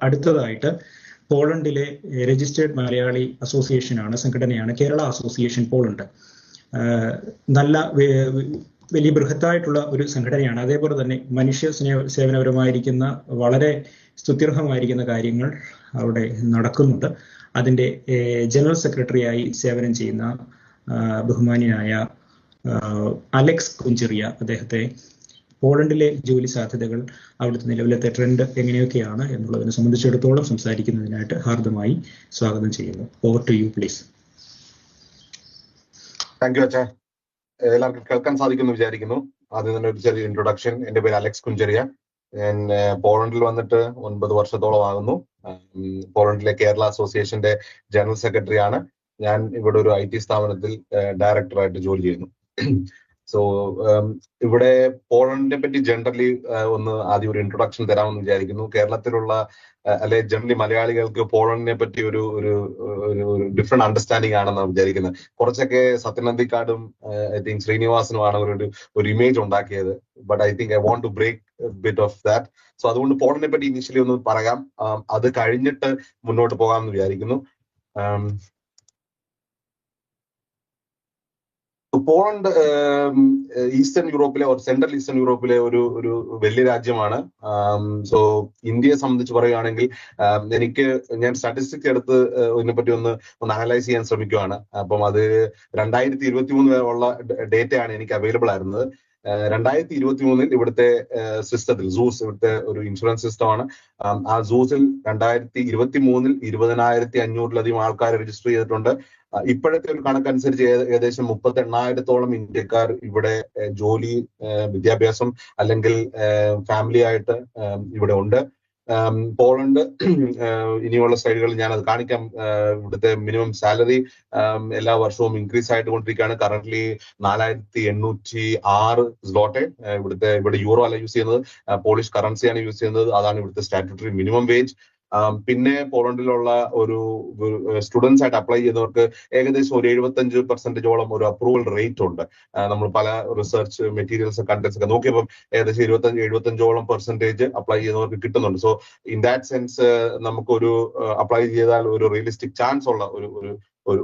അടുത്തതായിട്ട് പോളണ്ടിലെ രജിസ്റ്റേർഡ് മലയാളി അസോസിയേഷനാണ്, സംഘടനയാണ് Kerala association Poland. നല്ല വലിയ ബൃഹത്തായിട്ടുള്ള ഒരു സംഘടനയാണ്. അതേപോലെ തന്നെ മനുഷ്യ സേവനപരമായിരിക്കുന്ന വളരെ സ്തുത്യർഹമായിരിക്കുന്ന കാര്യങ്ങൾ അവിടെ നടക്കുന്നുണ്ട്. അതിൻ്റെ ജനറൽ സെക്രട്ടറിയായി സേവനം ചെയ്യുന്ന ബഹുമാന്യനായ അലക്സ് കുഞ്ചിറിയ, അദ്ദേഹത്തെ പോളണ്ടിലെ ജോലി സാധ്യതകൾ, അവിടുത്തെ നിലവിലത്തെ ട്രെൻഡ് എങ്ങനെയൊക്കെയാണ് എന്നുള്ളതിനെ സംബന്ധിച്ചിടത്തോളം സംസാരിക്കുന്നതിനായിട്ട് ഹാർദമായി സ്വാഗതം ചെയ്യുന്നു. Over to you please. Thank you അച്ഛാ. എല്ലാവർക്കും കേൾക്കാൻ സാധിക്കുമെന്ന് വിചാരിക്കുന്നു. ആദ്യം തന്നെ ഒരു ചെറിയ ഇൻട്രൊഡക്ഷൻ. എന്റെ പേര് അലക്സ് കുഞ്ചിറിയ. ഞാൻ പോളണ്ടിൽ വന്നിട്ട് 9 വർഷത്തോളം ആകുന്നു. പോളണ്ടിലെ കേരള അസോസിയേഷന്റെ ജനറൽ സെക്രട്ടറി ആണ്. ഞാൻ ഇവിടെ ഒരു IT സ്ഥാപനത്തിൽ ഡയറക്ടറായിട്ട് ജോലി ചെയ്യുന്നു. സോ ഇവിടെ പോളണ്ടിനെ പറ്റി ജനറലി ഒന്ന് ആദ്യം ഒരു ഇൻട്രൊഡക്ഷൻ തരാമെന്ന് വിചാരിക്കുന്നു. കേരളത്തിലുള്ള അല്ലെ ജനറലി മലയാളികൾക്ക് പോളണ്ടിനെ പറ്റി ഒരു ഡിഫറെന്റ് അണ്ടർസ്റ്റാൻഡിംഗ് ആണെന്ന് വിചാരിക്കുന്നത്. കുറച്ചൊക്കെ സത്യനന്ദിക്കാടും ഐ തിങ്ക് ശ്രീനിവാസനുമാണ് ഒരു ഇമേജ് ഉണ്ടാക്കിയത്. But I think I want to break bit of that. So അതുകൊണ്ട് പോളണ്ടിനെ പറ്റി ഇനിഷ്യലി ഒന്ന് പറയാം, അത് കഴിഞ്ഞിട്ട് മുന്നോട്ട് പോകാമെന്ന് വിചാരിക്കുന്നു. പോളണ്ട് ഈസ്റ്റേൺ യൂറോപ്പിലെ സെൻട്രൽ ഈസ്റ്റേൺ യൂറോപ്പിലെ ഒരു വലിയ രാജ്യമാണ്. സോ ഇന്ത്യയെ സംബന്ധിച്ച് പറയുകയാണെങ്കിൽ ഞാൻ സ്റ്റാറ്റിസ്റ്റിക്സ് എടുത്ത് ഇതിനെപ്പറ്റി ഒന്ന് അനലൈസ് ചെയ്യാൻ ശ്രമിക്കുകയാണ്. അപ്പം അത് 2023 വരെ ഉള്ള ഡേറ്റയാണ് എനിക്ക് അവൈലബിൾ ആയിരുന്നത്. 2023 ഇവിടുത്തെ സിസ്റ്റത്തിൽ സൂസ്, ഇവിടുത്തെ ഒരു ഇൻഷുറൻസ് സിസ്റ്റമാണ്. ആ സൂസിൽ 2023 20,500-ലധികം ആൾക്കാർ രജിസ്റ്റർ ചെയ്തിട്ടുണ്ട്. ഇപ്പോഴത്തെ ഒരു കണക്കനുസരിച്ച് ഏകദേശം 38,000-ഓളം ഇന്ത്യക്കാർ ഇവിടെ ജോലി, വിദ്യാഭ്യാസം അല്ലെങ്കിൽ ഫാമിലി ആയിട്ട് ഇവിടെ ഉണ്ട്. പോളണ്ട് ഇനിയുള്ള സ്ലൈഡുകളിൽ ഞാൻ അത് കാണിക്കാം. ഇവിടുത്തെ മിനിമം സാലറി എല്ലാ വർഷവും ഇൻക്രീസ് ആയിട്ട് കൊണ്ടിരിക്കുകയാണ്. കറന്റ്ലി 4,806 സ്ലോട്ടെ. ഇവിടെ യൂറോ അല്ല യൂസ് ചെയ്യുന്നത്, പോളിഷ് കറൻസിയാണ് യൂസ് ചെയ്യുന്നത്. അതാണ് ഇവിടുത്തെ സ്റ്റാറ്റ്യൂട്ടറി മിനിമം വേജ്. പിന്നെ പോളണ്ടിലുള്ള ഒരു സ്റ്റുഡൻസ് ആയിട്ട് അപ്ലൈ ചെയ്യുന്നവർക്ക് ഏകദേശം ഒരു 75% ഒരു അപ്രൂവൽ റേറ്റ് ഉണ്ട്. നമ്മൾ പല റിസർച്ച് മെറ്റീരിയൽസ് കണ്ടന്റ്സ് ഒക്കെ നോക്കിയപ്പോൾ ഏകദേശം 75% അപ്ലൈ ചെയ്യുന്നവർക്ക് കിട്ടുന്നുണ്ട്. സോ ഇൻ ദാറ്റ് സെൻസ് നമുക്കൊരു അപ്ലൈ ചെയ്താൽ ഒരു റിയലിസ്റ്റിക് ചാൻസ് ഉള്ള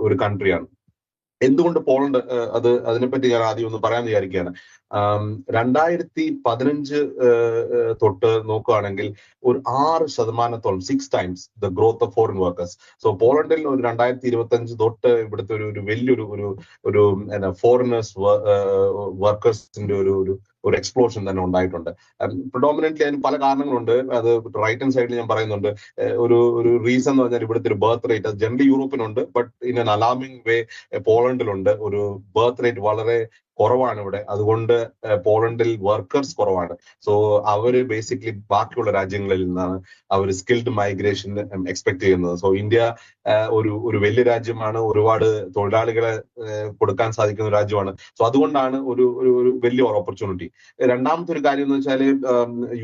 ഒരു കൺട്രിയാണ്. എന്തുകൊണ്ട് പോളണ്ട്, അതിനെപ്പറ്റി ഞാൻ ആദ്യം ഒന്ന് പറയാൻ വിചാരിക്കുകയാണ്. 2015 തൊട്ട് നോക്കുകയാണെങ്കിൽ ഒരു 6%, 6 times the growth of foreign workers. So പോളണ്ടിൽ ഒരു 2025 തൊട്ട് ഇവിടുത്തെ ഒരു വലിയൊരു ഫോറിനേഴ്സ് വർക്കേഴ്സിന്റെ ഒരു എക്സ്പ്ലോഷൻ തന്നെ ഉണ്ടായിട്ടുണ്ട്. പ്രിഡോമിനന്റ്ലി അതിന് പല കാരണങ്ങളുണ്ട്. അത് റൈറ്റ് ഹാൻഡ് സൈഡിൽ ഞാൻ പറയുന്നുണ്ട്. ഒരു റീസൺ എന്ന് പറഞ്ഞാൽ ഇവിടുത്തെ ഒരു ബർത്ത് റേറ്റ്, അത് ജനറലി യൂറോപ്പിനുണ്ട്, but in an alarming way പോളണ്ടിലുണ്ട്. ഒരു ബർത്ത് റേറ്റ് വളരെ കുറവാണ് ഇവിടെ. അതുകൊണ്ട് പോളണ്ടിൽ വർക്കേഴ്സ് കുറവാണ്. സോ അവര് ബേസിക്കലി ബാക്കിയുള്ള രാജ്യങ്ങളിൽ നിന്നാണ് അവർ സ്കിൽഡ് മൈഗ്രേഷൻ എക്സ്പെക്ട് ചെയ്യുന്നത്. സോ ഇന്ത്യ ഒരു വലിയ രാജ്യമാണ്, ഒരുപാട് തൊഴിലാളികളെ കൊടുക്കാൻ സാധിക്കുന്ന ഒരു രാജ്യമാണ്. സോ അതുകൊണ്ടാണ് ഒരു വലിയ ഓപ്പർച്യൂണിറ്റി. രണ്ടാമത്തെ ഒരു കാര്യം എന്ന് വെച്ചാൽ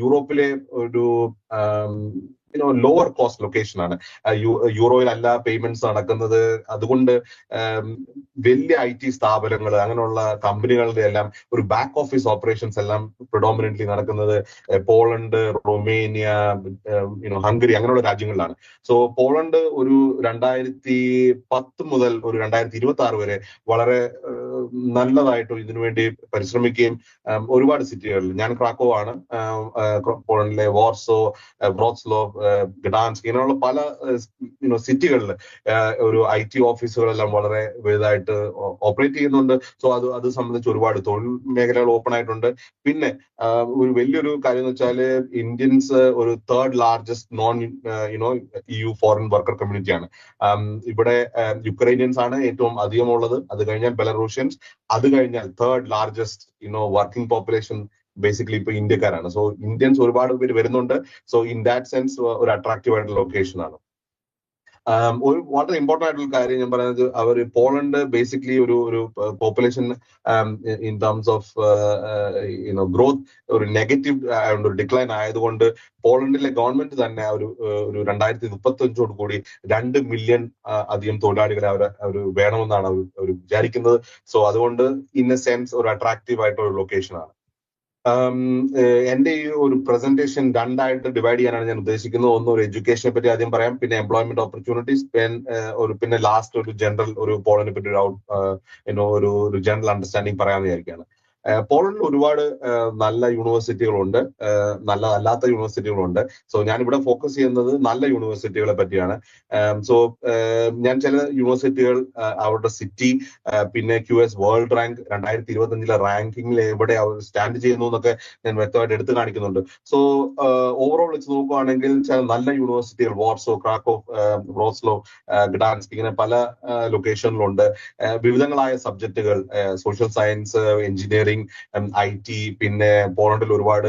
യൂറോപ്പിലെ ഒരു ലോവർ കോസ്റ്റ് ലൊക്കേഷൻ ആണ്. യൂറോയിലല്ല പേയ്മെന്റ്സ് നടക്കുന്നത്. അതുകൊണ്ട് വലിയ IT സ്ഥാപനങ്ങൾ, അങ്ങനെയുള്ള കമ്പനികളുടെ എല്ലാം ഒരു ബാക്ക് ഓഫീസ് ഓപ്പറേഷൻസ് എല്ലാം പ്രിഡോമിനന്റ്ലി നടക്കുന്നത് പോളണ്ട്, റൊമേനിയ, ഹംഗറി അങ്ങനെയുള്ള രാജ്യങ്ങളിലാണ്. സോ പോളണ്ട് ഒരു 2010 മുതൽ ഒരു 2026 വരെ വളരെ നല്ലതായിട്ട് ഇതിനുവേണ്ടി പരിശ്രമിക്കുകയും ഒരുപാട് സിറ്റികളിൽ, ഞാൻ ക്രാക്കോ ആണ്, പോളണ്ടിലെ വാർസോ, വ്രോത്സ്ലോ, ഗഡാൻസ്ക് ഇങ്ങനെയുള്ള പല സിറ്റികളിൽ ഒരു IT ഓഫീസുകളെല്ലാം വളരെ വലുതായിട്ട് ഓപ്പറേറ്റ് ചെയ്യുന്നുണ്ട്. സോ അത് സംബന്ധിച്ച് ഒരുപാട് തൊഴിൽ മേഖലകൾ ഓപ്പൺ ആയിട്ടുണ്ട്. പിന്നെ ഒരു വലിയൊരു കാര്യം എന്ന് വെച്ചാൽ ഇന്ത്യൻസ് ഒരു 3rd largest non EU foreign worker കമ്മ്യൂണിറ്റിയാണ്. ഇവിടെ യുക്രൈനിയൻസ് ആണ് ഏറ്റവും അധികമുള്ളത്. അത് കഴിഞ്ഞാൽ ബെലറൂഷ്യൻസ്, അത് കഴിഞ്ഞാൽ 3rd largest working population basically ഇപ്പൊ ഇന്ത്യക്കാരാണ്. സോ ഇന്ത്യൻസ് ഒരുപാട് പേര് വരുന്നുണ്ട്. സോ ഇൻ ദാറ്റ് സെൻസ് ഒരു അട്രാക്റ്റീവ് ആയിട്ടുള്ള ലൊക്കേഷൻ ആണ്. ഒരു വളരെ ഇമ്പോർട്ടന്റ് ആയിട്ടുള്ള കാര്യം ഞാൻ പറയുന്നത്, അവർ പോളണ്ട് ബേസിക്കലി ഒരു population in terms of growth ഒരു നെഗറ്റീവ് ഒരു ഡിക്ലൈൻ ആയതുകൊണ്ട് പോളണ്ടിലെ ഗവൺമെന്റ് തന്നെ ഒരു 2035 കൂടി 2 മില്യൺ അധികം തൊഴിലാളികളെ അവർ വേണമെന്നാണ് അവർ വിചാരിക്കുന്നത്. സോ അതുകൊണ്ട് ഇൻ എ സെൻസ് ഒരു അട്രാക്റ്റീവ് ആയിട്ടുള്ള ഒരു ലൊക്കേഷൻ ആണ്. എന്റെ ഈ ഒരു പ്രസന്റേഷൻ രണ്ടായിട്ട് ഡിവൈഡ് ചെയ്യാനാണ് ഞാൻ ഉദ്ദേശിക്കുന്നത്. ഒന്ന് ഒരു എഡ്യൂക്കേഷനെ പറ്റി ആദ്യം പറയാം, പിന്നെ എംപ്ലോയ്മെന്റ് ഓപ്പർച്യൂണിറ്റീസ്, പിന്നെ ലാസ്റ്റ് ഒരു ജനറൽ ഒരു പോളിനെ പറ്റി ഒരു ജനറൽ അണ്ടർസ്റ്റാൻഡിങ് പറയാമെന്ന് വിചാരിക്കുകയാണ്. പോളണ്ടിൽ ഒരുപാട് നല്ല യൂണിവേഴ്സിറ്റികളുണ്ട്, നല്ല അല്ലാത്ത യൂണിവേഴ്സിറ്റികളുണ്ട്. സോ ഞാനിവിടെ ഫോക്കസ് ചെയ്യുന്നത് നല്ല യൂണിവേഴ്സിറ്റികളെ പറ്റിയാണ്. സോ ഞാൻ ചില യൂണിവേഴ്സിറ്റികൾ അവരുടെ സിറ്റി, പിന്നെ QS വേൾഡ് റാങ്ക് 2025 റാങ്കിങ്ങിൽ എവിടെ അവർ സ്റ്റാൻഡ് ചെയ്യുന്നു എന്നൊക്കെ ഞാൻ വ്യക്തമായിട്ട് എടുത്തു കാണിക്കുന്നുണ്ട്. സോ ഓവറോൾ വെച്ച് നോക്കുകയാണെങ്കിൽ ചില നല്ല യൂണിവേഴ്സിറ്റികൾ വാർസോ, ക്രാക്കോവ്, വ്രോസ്ലോ, ഗ്ഡാൻസ്ക് ഇങ്ങനെ പല ലൊക്കേഷനിലുണ്ട്. വിവിധങ്ങളായ സബ്ജക്റ്റുകൾ, സോഷ്യൽ സയൻസ്, എഞ്ചിനീയറിംഗ്, IT, പിന്നെ പോളണ്ടിൽ ഒരുപാട്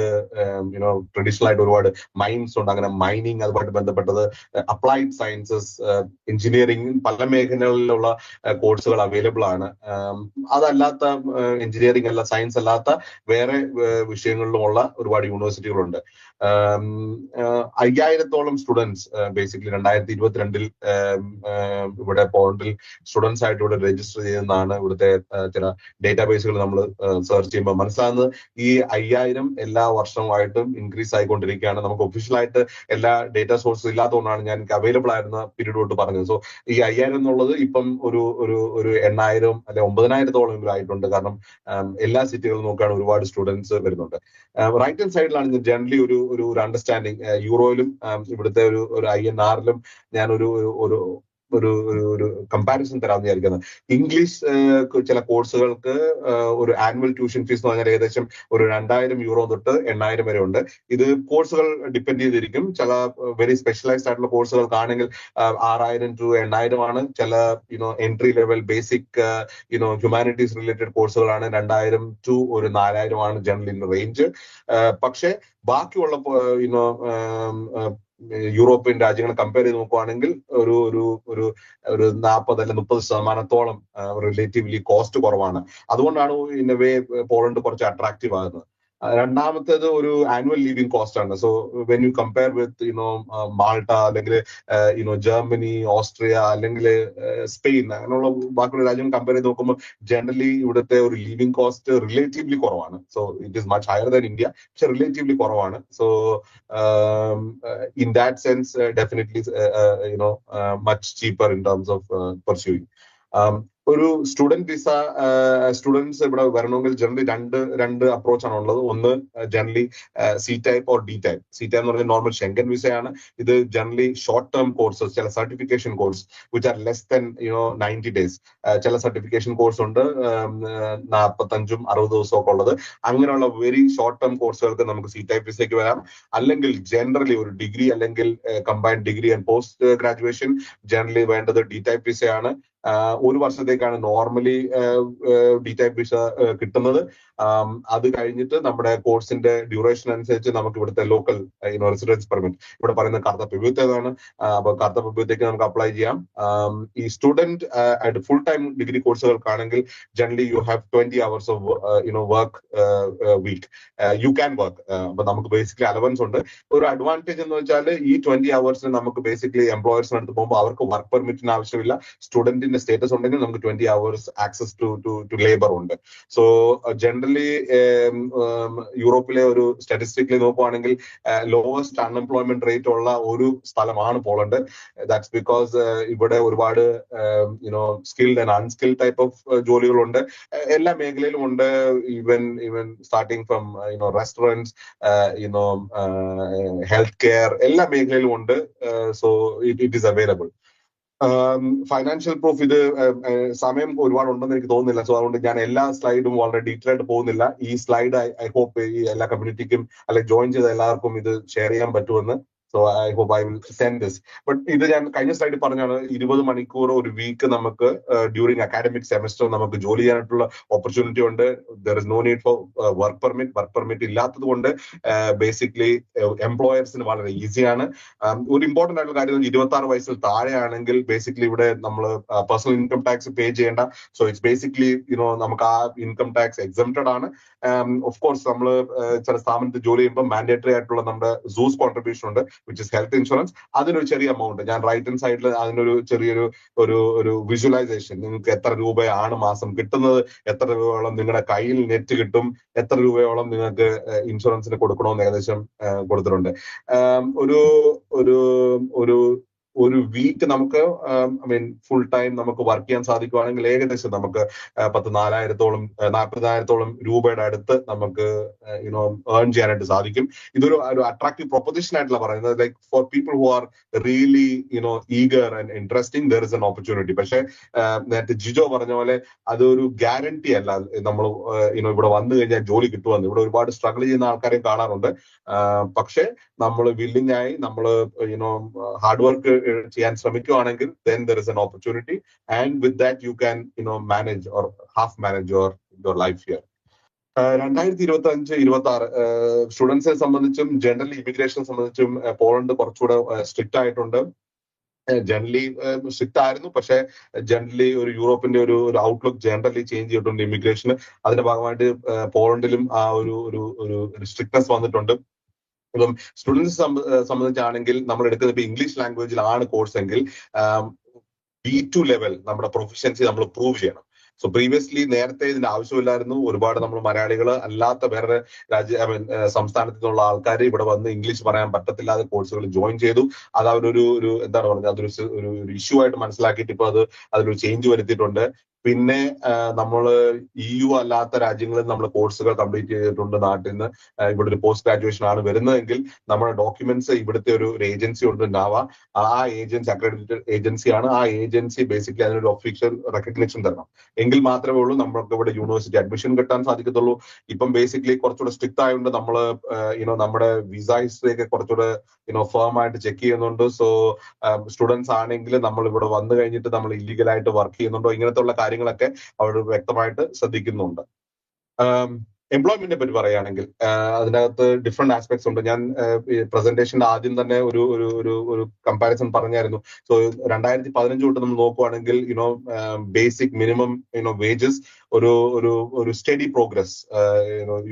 ട്രഡീഷണൽ ആയിട്ട് ഒരുപാട് മൈൻസ് ഉണ്ട്. അങ്ങനെ മൈനിങ്, അതുമായിട്ട് ബന്ധപ്പെട്ടത് അപ്ലൈഡ് സയൻസസ്, എഞ്ചിനീയറിംഗ്, പല മേഖലകളിലുള്ള കോഴ്സുകൾ അവൈലബിൾ ആണ്. അതല്ലാത്ത എഞ്ചിനീയറിംഗ് അല്ല, സയൻസ് അല്ലാത്ത വേറെ വിഷയങ്ങളിലുമുള്ള ഒരുപാട് യൂണിവേഴ്സിറ്റികളുണ്ട്. 5000-ഓളം സ്റ്റുഡൻസ് ബേസിക്കലി 2022 ഇവിടെ പോളണ്ടിൽ സ്റ്റുഡൻസ് ആയിട്ട് ഇവിടെ രജിസ്റ്റർ ചെയ്യുന്നതാണ് ഇവിടുത്തെ ചില ഡേറ്റാബേസുകൾ നമ്മൾ സെർച്ച് ചെയ്യുമ്പോൾ മനസ്സിലാകുന്നത്. ഈ 5000 എല്ലാ വർഷമായിട്ടും ഇൻക്രീസ് ആയിക്കൊണ്ടിരിക്കുകയാണ്. നമുക്ക് ഒഫീഷ്യലായിട്ട് എല്ലാ ഡേറ്റാ സോഴ്സും ഇല്ലാത്തതുകൊണ്ടാണ് ഞാൻ എനിക്ക് അവൈലബിൾ ആയിരുന്ന പീരീഡ് തൊട്ട് പറഞ്ഞത്. സോ ഈ 5000 എന്നുള്ളത് ഇപ്പം ഒരു 8000 അല്ലെ 9000-ഓളം ആയിട്ടുണ്ട്. കാരണം എല്ലാ സിറ്റികളും നോക്കുകയാണ് ഒരുപാട് സ്റ്റുഡൻസ് വരുന്നുണ്ട്. റൈറ്റ് ഹാൻഡ് സൈഡിലാണ് ജനറലി ഒരു അണ്ടർസ്റ്റാൻഡിങ്. യൂറോയിലും ഇവിടുത്തെ ഒരു INR-ലും ഞാൻ ഒരു കമ്പാരിസൺ തരാമെന്ന് വിചാരിക്കുന്നത്. ഇംഗ്ലീഷ് ചില കോഴ്സുകൾക്ക് ഒരു ആനുവൽ ട്യൂഷൻ ഫീസ് എന്ന് പറഞ്ഞാൽ ഏകദേശം ഒരു 2000 യൂറോ തൊട്ട് 8000 വരെ ഉണ്ട്. ഇത് കോഴ്സുകൾ ഡിപ്പെൻഡ് ചെയ്തിരിക്കും. ചില വെരി സ്പെഷ്യലൈസ്ഡ് ആയിട്ടുള്ള കോഴ്സുകൾക്കാണെങ്കിൽ 6000 to 8000 ആണ്. ചില entry level basic humanities related കോഴ്സുകളാണ് 2000 to 4000 ആണ് ജനറൽ ഇൻ റേഞ്ച്. പക്ഷെ ബാക്കിയുള്ള യൂറോപ്യൻ രാജ്യങ്ങൾ കമ്പയർ ചെയ്ത് നോക്കുകയാണെങ്കിൽ ഒരു 40 അല്ലെ 30% റിലേറ്റീവ്ലി കോസ്റ്റ് കുറവാണ്. അതുകൊണ്ടാണ് ഇൻ എ വേ പോളണ്ട് കുറച്ച് അട്രാക്റ്റീവ് ആകുന്നത്. രണ്ടാമത്തേത് ഒരു ആനുവൽ ലീവിംഗ് കോസ്റ്റ് ആണ്. So when you compare with Malta, അല്ലെങ്കിൽ ജർമ്മനി, ഓസ്ട്രിയ, അല്ലെങ്കിൽ സ്പെയിൻ, അങ്ങനെയുള്ള ബാക്കിയുള്ള രാജ്യങ്ങൾ കമ്പയർ ചെയ്ത് നോക്കുമ്പോൾ ജനറലി ഇവിടുത്തെ ഒരു ലീവിംഗ് കോസ്റ്റ് റിലേറ്റീവ്ലി കുറവാണ്. So it is much higher than India, പക്ഷെ റിലേറ്റീവ്ലി കുറവാണ്. So in that sense definitely much cheaper in terms of pursuing. ഒരു സ്റ്റുഡന്റ് വിസ സ്റ്റുഡൻസ് ഇവിടെ വരണമെങ്കിൽ ജനറലി രണ്ട് അപ്രോച്ചാണ് ഉള്ളത്. ഒന്ന് generally C type or D type. C type എന്ന് പറഞ്ഞാൽ നോർമൽ ഷെങ്കൻ വിസയാണ്. ഇത് ജനറലി ഷോർട്ട് ടേം കോഴ്സസ്, ചില certification course which are less than 90 days. ചില സർട്ടിഫിക്കേഷൻ കോഴ്സ് ഉണ്ട് 45-60 ദിവസമൊക്കെ ഉള്ളത്. അങ്ങനെയുള്ള വെരി ഷോർട്ട് ടേം കോഴ്സുകൾക്ക് നമുക്ക് C type വിസയ്ക്ക് വരാം. അല്ലെങ്കിൽ ജനറലി ഒരു ഡിഗ്രി അല്ലെങ്കിൽ combined degree and post graduation generally വേണ്ടത് D type വിസയാണ്. 1 വർഷത്തേക്കാണ് നോർമലി D type വിസ കിട്ടുന്നത്. അത് കഴിഞ്ഞിട്ട് നമ്മുടെ കോഴ്സിന്റെ ഡ്യൂറേഷൻ അനുസരിച്ച് നമുക്ക് ഇവിടുത്തെ ലോക്കൽ റെസിഡൻസ് പെർമിറ്റ്, ഇവിടെ പറയുന്ന കർത്തവ്യത്തേതാണ്. അപ്പൊ കർത്തവ്യത്തേക്ക് നമുക്ക് അപ്ലൈ ചെയ്യാം. ഈ സ്റ്റുഡന്റ് ആയിട്ട് ഫുൾ ടൈം ഡിഗ്രി കോഴ്സുകൾക്കാണെങ്കിൽ generally you have 20 hours of work week. You can work. അപ്പൊ നമുക്ക് ബേസിക്കലി അലവൻസ് ഉണ്ട്. ഒരു അഡ്വാൻറ്റേജ് എന്ന് വെച്ചാൽ ഈ 20 hours നമുക്ക് ബേസിക്കലി എംപ്ലോയേഴ്സിന് അടുത്ത് പോകുമ്പോൾ അവർക്ക് വർക്ക് പെർമിറ്റിന് ആവശ്യമില്ല. സ്റ്റുഡന്റിന്റെ സ്റ്റേറ്റസ് ഉണ്ടെങ്കിൽ നമുക്ക് 20 hours ആക്സസ് ടു ലേബർ ഉണ്ട്. സോ ജനറലി യൂറോപ്പിലെ ഒരു സ്റ്റാറ്റിസ്റ്റിക്കലി നോക്കുവാണെങ്കിൽ ലോവസ്റ്റ് അൺഎംപ്ലോയ്മെന്റ് റേറ്റ് ഉള്ള ഒരു സ്ഥലമാണ് പോളണ്ട്. ദാറ്റ്സ് ബിക്കോസ് ഇവിടെ ഒരുപാട് skilled and unskilled type of ജോലികളുണ്ട്. എല്ലാ മേഖലയിലും ഉണ്ട്. Even starting from restaurants, health care, എല്ലാ മേഖലയിലും ഉണ്ട്. So it is available. Financial proof, ഇത് സമയം ഒരുപാട് ഉണ്ടെന്ന് എനിക്ക് തോന്നുന്നില്ല. സോ അതുകൊണ്ട് ഞാൻ എല്ലാ സ്ലൈഡും വളരെ ഡീറ്റെയിൽ ആയിട്ട് പോകുന്നില്ല. ഈ സ്ലൈഡ് ഐ ഹോപ്പ് ഈ എല്ലാ കമ്മ്യൂണിറ്റിക്കും അല്ലെങ്കിൽ ജോയിൻ ചെയ്ത എല്ലാവർക്കും ഇത് ഷെയർ ചെയ്യാൻ പറ്റുമെന്ന്. So I hope I will send this. ബട്ട് ഇത് ഞാൻ കഴിഞ്ഞ സ്ലൈഡിൽ പറഞ്ഞാണ് 20 മണിക്കൂർ ഒരു വീക്ക് നമുക്ക് ഡ്യൂറിങ് അക്കാഡമിക് സെമസ്റ്റർ നമുക്ക് ജോലി ചെയ്യാനായിട്ടുള്ള ഓപ്പർച്യൂണിറ്റി ഉണ്ട്. There is no need for work permit. Work permit ഇല്ലാത്തത് കൊണ്ട് ബേസിക്കലി എംപ്ലോയേഴ്സിന് വളരെ ഈസിയാണ്. ഒരു ഇമ്പോർട്ടന്റ് ആയിട്ടുള്ള കാര്യം, 26 വയസ്സിൽ താഴെയാണെങ്കിൽ ബേസിക്കലി ഇവിടെ നമ്മൾ പേഴ്സണൽ ഇൻകം ടാക്സ് പേ ചെയ്യേണ്ട. സോ ഇറ്റ്സ് ബേസിക്കലി നമുക്ക് ആ ഇൻകം ടാക്സ് എക്സംപ്റ്റഡ് ആണ്. ഓഫ് കോഴ്സ് നമ്മൾ ചില സ്ഥാപനത്തിൽ ജോലി ചെയ്യുമ്പോൾ മാൻഡേറ്ററി ആയിട്ടുള്ള നമ്മുടെ സൂസ് കോൺട്രിബ്യൂഷൻ ഉണ്ട്, വിച്ച് ഇസ് ഹെൽത്ത് ഇൻഷുറൻസ്. അതിനൊരു ചെറിയ എമൗണ്ട് ഞാൻ റൈറ്റ് ഹാൻഡ് സൈഡിൽ അതിനൊരു ചെറിയൊരു ഒരു വിഷ്വലൈസേഷൻ, നിങ്ങൾക്ക് എത്ര രൂപയാണ് മാസം കിട്ടുന്നത്, എത്ര രൂപയോളം നിങ്ങളുടെ കയ്യിൽ നെറ്റ് കിട്ടും, എത്ര രൂപയോളം നിങ്ങൾക്ക് ഇൻഷുറൻസിന് കൊടുക്കണമെന്ന് ഏകദേശം കൊടുത്തിട്ടുണ്ട്. ഒരു ഒരു ഒരു ഒരു വീക്ക് നമുക്ക് ഫുൾ ടൈം നമുക്ക് വർക്ക് ചെയ്യാൻ സാധിക്കുവാണെങ്കിൽ ഏകദേശം നമുക്ക് 40,000-40,000 രൂപയുടെ അടുത്ത് നമുക്ക് ഏൺ ചെയ്യാനായിട്ട് സാധിക്കും. ഇതൊരു അട്രാക്റ്റീവ് പ്രൊപ്പോസിഷൻ ആയിട്ടുള്ള പറയുന്നത്, like for people who are really eager and interesting there is an opportunity. പക്ഷെ നേരത്തെ ജിജോ പറഞ്ഞ പോലെ അതൊരു ഗ്യാരണ്ടി അല്ല. നമ്മൾ ഇവിടെ വന്നു കഴിഞ്ഞാൽ ജോലി കിട്ടുമെന്ന്. ഇവിടെ ഒരുപാട് സ്ട്രഗിൾ ചെയ്യുന്ന ആൾക്കാരെയും കാണാറുണ്ട്. പക്ഷെ നമ്മൾ വില്ലിംഗ് ആയി നമ്മൾ ഹാർഡ് വർക്ക് ചെയ്യാൻ ശ്രമിക്കുകയാണെങ്കിൽ then there is an opportunity, and with that you can manage or half manage your life here. 2025-26 സ്റ്റുഡൻസിനെ സംബന്ധിച്ചും ജനറൽ ഇമിഗ്രേഷനെ സംബന്ധിച്ചും പോളണ്ട് കുറച്ചുകൂടെ സ്ട്രിക്റ്റ് ആയിട്ടുണ്ട്. ജനറലി സ്ട്രിക്റ്റ് ആയിരുന്നു, പക്ഷെ ജനറലി ഒരു യൂറോപ്പിന്റെ ഒരു ഔട്ട്ലുക്ക് ജനറലി ചേഞ്ച് ചെയ്തിട്ടുണ്ട് ഇമിഗ്രേഷന്. അതിന്റെ ഭാഗമായിട്ട് പോളണ്ടിലും ആ ഒരു സ്ട്രിക്ട്നെസ് വന്നിട്ടുണ്ട്. ഇപ്പം സ്റ്റുഡൻസ് സംബന്ധിച്ചാണെങ്കിൽ നമ്മൾ എടുക്കുന്നത് ഇപ്പൊ ഇംഗ്ലീഷ് ലാംഗ്വേജിലാണ് കോഴ്സ് എങ്കിൽ B2 ലെവൽ നമ്മുടെ പ്രൊഫിഷ്യൻസി നമ്മൾ പ്രൂവ് ചെയ്യണം. സോ പ്രീവിയസ്ലി നേരത്തെ ഇതിന്റെ ആവശ്യമില്ലായിരുന്നു. ഒരുപാട് നമ്മൾ മലയാളികൾ അല്ലാത്ത വേറെ സംസ്ഥാനത്തു നിന്നുള്ള ആൾക്കാർ ഇവിടെ വന്ന് ഇംഗ്ലീഷ് പറയാൻ പറ്റത്തില്ലാതെ കോഴ്സുകൾ ജോയിൻ ചെയ്തു. അത് അവരൊരു എന്താണ് പറയുന്നത്, അതൊരു ഇഷ്യൂ ആയിട്ട് മനസ്സിലാക്കിയിട്ട് ഇപ്പൊ അതിലൊരു ചേഞ്ച് വരുത്തിയിട്ടുണ്ട്. പിന്നെ നമ്മൾ EU അല്ലാത്ത രാജ്യങ്ങളിൽ നമ്മൾ കോഴ്സുകൾ കംപ്ലീറ്റ് ചെയ്തിട്ടുണ്ട്. നാട്ടിൽ നിന്ന് ഇവിടെ ഒരു പോസ്റ്റ് ഗ്രാജുവേഷൻ ആണ് വരുന്നതെങ്കിൽ നമ്മുടെ ഡോക്യുമെന്റ്സ് ഇവിടുത്തെ ഒരു ഏജൻസി ഉണ്ട്, നാവ. ആ ഏജൻസി അക്രഡിറ്റഡ് ഏജൻസിയാണ്. ആ ഏജൻസി ബേസിക്കലി അതിനൊരു ഒഫീഷ്യൽ റെക്കഗ്നിഷൻ തരണം. എങ്കിൽ മാത്രമേ ഉള്ളൂ നമ്മൾക്ക് ഇവിടെ യൂണിവേഴ്സിറ്റി അഡ്മിഷൻ കിട്ടാൻ സാധിക്കത്തുള്ളൂ. ഇപ്പം ബേസിക്കലി കുറച്ചുകൂടെ സ്ട്രിക്റ്റ് ആയതുകൊണ്ട് നമ്മൾ നമ്മുടെ വിസ ഹിസ്റ്ററി ഒക്കെ കുറച്ചുകൂടെ ഫേം ആയിട്ട് ചെക്ക് ചെയ്യുന്നുണ്ട്. സോ സ്റ്റുഡൻസ് ആണെങ്കിൽ നമ്മൾ ഇവിടെ വന്നു കഴിഞ്ഞിട്ട് നമ്മൾ ഇല്ലീഗലായിട്ട് വർക്ക് ചെയ്യുന്നുണ്ടോ, ഇങ്ങനത്തെ ഉള്ള കാര്യങ്ങളൊക്കെ അവർ വ്യക്തമായിട്ട് ശ്രദ്ധിക്കുന്നുണ്ട്. എംപ്ലോയ്മെന്റിനെ പറ്റി പറയുകയാണെങ്കിൽ അതിനകത്ത് ഡിഫറെന്റ് ആസ്പെക്ട്സ് ഉണ്ട്. ഞാൻ പ്രസന്റേഷന്റെ ആദ്യം തന്നെ ഒരു കമ്പാരിസൺ പറഞ്ഞായിരുന്നു. സോ 2015 തൊട്ട് നമ്മൾ നോക്കുവാണെങ്കിൽ ബേസിക് മിനിമം വേജസ് ഒരു study progress